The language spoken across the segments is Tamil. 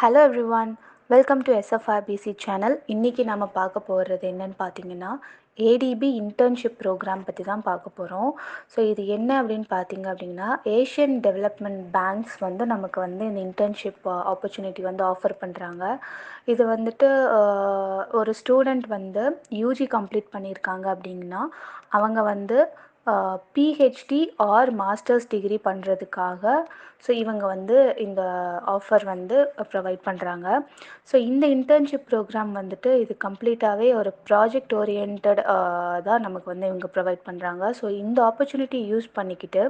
Hello everyone, welcome to SFRBC channel. இன்றைக்கி நம்ம பார்க்க போகிறது என்னன்னு பார்த்தீங்கன்னா, ஏடிபி இன்டர்ன்ஷிப் ப்ரோக்ராம் பற்றி தான் பார்க்க போகிறோம். ஸோ இது என்ன அப்படின்னு பார்த்தீங்க அப்படின்னா, ஏஷியன் டெவலப்மெண்ட் பேங்க்ஸ் வந்து நமக்கு வந்து இந்த இன்டர்ன்ஷிப் ஆப்பர்ச்சுனிட்டி வந்து ஆஃபர் பண்ணுறாங்க. இது வந்துட்டு ஒரு ஸ்டூடெண்ட் வந்து யூஜி கம்ப்ளீட் பண்ணியிருக்காங்க அப்படின்னா அவங்க வந்து பிஹெச்டி ஆர் மாஸ்டர்ஸ் டிகிரி பண்ணுறதுக்காக ஸோ இவங்க வந்து இந்த ஆஃபர் வந்து ப்ரொவைட் பண்ணுறாங்க. ஸோ இந்த இன்டர்ன்ஷிப் ப்ரோக்ராம் வந்துட்டு இது கம்ப்ளீட்டாகவே ஒரு ப்ராஜெக்ட் ஓரியன்ட் தான் நமக்கு வந்து இவங்க ப்ரொவைட் பண்ணுறாங்க. ஸோ இந்த ஆப்பர்ச்சுனிட்டி யூஸ் பண்ணிக்கிட்டு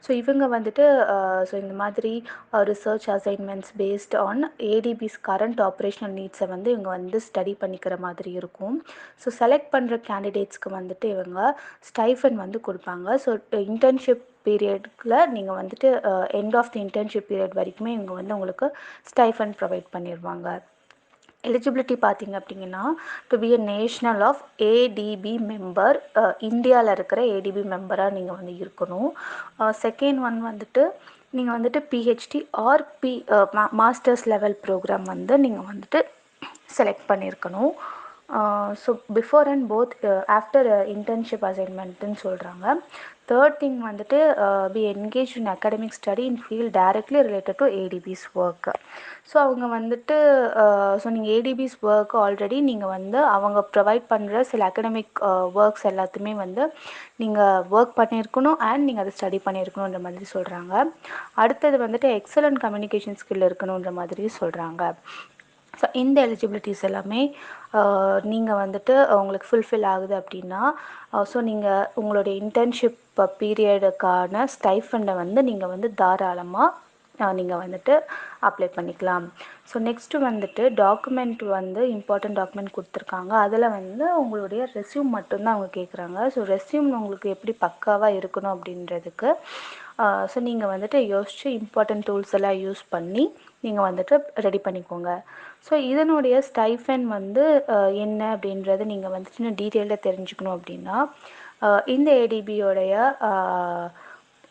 ஸோ இவங்க வந்துட்டு ஸோ இந்த மாதிரி research assignments based on ADB's current operational நீட்ஸை வந்து இவங்க வந்து ஸ்டடி பண்ணிக்கிற மாதிரி இருக்கும். ஸோ செலக்ட் பண்ணுற கேண்டிடேட்ஸ்க்கு வந்துட்டு இவங்க ஸ்டைஃபன் வந்து கொடுப்பாங்க. ஸோ இன்டர்ன்ஷிப் பீரியட்ல நீங்கள் வந்துட்டு end of the internship period வரைக்குமே இவங்க வந்து உங்களுக்கு ஸ்டைஃபன் ப்ரொவைட் பண்ணிடுவாங்க. எலிஜிபிலிட்டி பார்த்தீங்க அப்படிங்கன்னா, to be a national of ADB member, இந்தியாவில் இருக்கிற ஏடிபி மெம்பராக நீங்கள் வந்து இருக்கணும். செகண்ட் ஒன் வந்துட்டு நீங்கள் வந்துட்டு PhD or masters level program வந்து நீங்கள் வந்துட்டு செலக்ட் பண்ணியிருக்கணும். So before and both after internship அசைன்மெண்ட்டுன்னு சொல்கிறாங்க. தேர்ட் திங் வந்துட்டு be engage in academic study in field directly related to ADB's work. So அவங்க வந்துட்டு ஸோ நீங்கள் ஏடிபிஸ் ஒர்க் ஆல்ரெடி நீங்கள் வந்து அவங்க ப்ரொவைட் பண்ணுற சில அகடமிக் ஒர்க்ஸ் எல்லாத்தையுமே வந்து நீங்கள் ஒர்க் பண்ணியிருக்கணும் அண்ட் நீங்கள் அதை ஸ்டடி பண்ணியிருக்கணுன்ற மாதிரி சொல்கிறாங்க. அடுத்தது வந்துட்டு எக்ஸலண்ட் கம்யூனிகேஷன் ஸ்கில் இருக்கணுன்ற மாதிரி சொல்கிறாங்க. ஸோ இந்த எலிஜிபிலிட்டிஸ் எல்லாமே நீங்கள் வந்துட்டு உங்களுக்கு ஃபுல்ஃபில் ஆகுது அப்படின்னா ஸோ நீங்கள் உங்களுடைய இன்டர்ன்ஷிப் பீரியடுக்கான ஸ்டைஃபண்டை வந்து நீங்கள் வந்து தாராளமாக நீங்கள் வந்துட்டு அப்ளை பண்ணிக்கலாம். ஸோ நெக்ஸ்ட்டு வந்துட்டு டாக்குமெண்ட் வந்து இம்பார்ட்டன்ட் டாக்குமெண்ட் கொடுத்துருக்காங்க. அதில் வந்து உங்களுடைய ரெஸ்யூம் மட்டும்தான் அவங்க கேட்குறாங்க. ஸோ ரெஸ்யூம் உங்களுக்கு எப்படி பக்காவாக இருக்கணும் அப்படின்றதுக்கு ஸோ நீங்கள் வந்துட்டு யோசித்து இம்பார்ட்டன்ட் டூல்ஸ் எல்லாம் யூஸ் பண்ணி நீங்கள் வந்துட்டு ரெடி பண்ணிக்கோங்க. ஸோ இதனுடைய ஸ்டைஃபன் வந்து என்ன அப்படின்றது நீங்கள் வந்துட்டு இன்னும் டீட்டெயிலாக தெரிஞ்சுக்கணும் அப்படின்னா இந்த ஏடிபியோடைய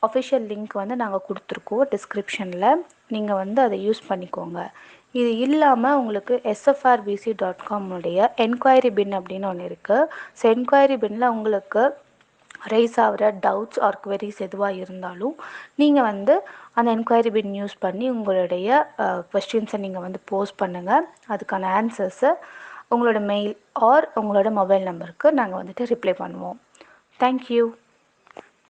அஃபிஷியல் லிங்க் வந்து நாங்கள் கொடுத்துருக்கோம் டிஸ்கிரிப்ஷனில். நீங்கள் வந்து அதை யூஸ் பண்ணிக்கோங்க. இது இல்லாமல் உங்களுக்கு SFRBC.com உடைய என்கொயரி பின் அப்படின்னு ஒன்று இருக்குது. ஸோ என்கொயரி பின்னில் உங்களுக்கு ரைஸ் ஆகிற டவுட்ஸ் ஆர் குவரிஸ் எதுவாக இருந்தாலும் நீங்கள் வந்து அந்த என்கொயரி பின் யூஸ் பண்ணி உங்களுடைய கொஸ்டின்ஸை நீங்கள் வந்து போஸ்ட் பண்ணுங்கள். அதுக்கான ஆன்சர்ஸை உங்களோட மெயில் ஆர் உங்களோட மொபைல் நம்பருக்கு நாங்கள் வந்துட்டு ரிப்ளை பண்ணுவோம். தேங்க்யூ.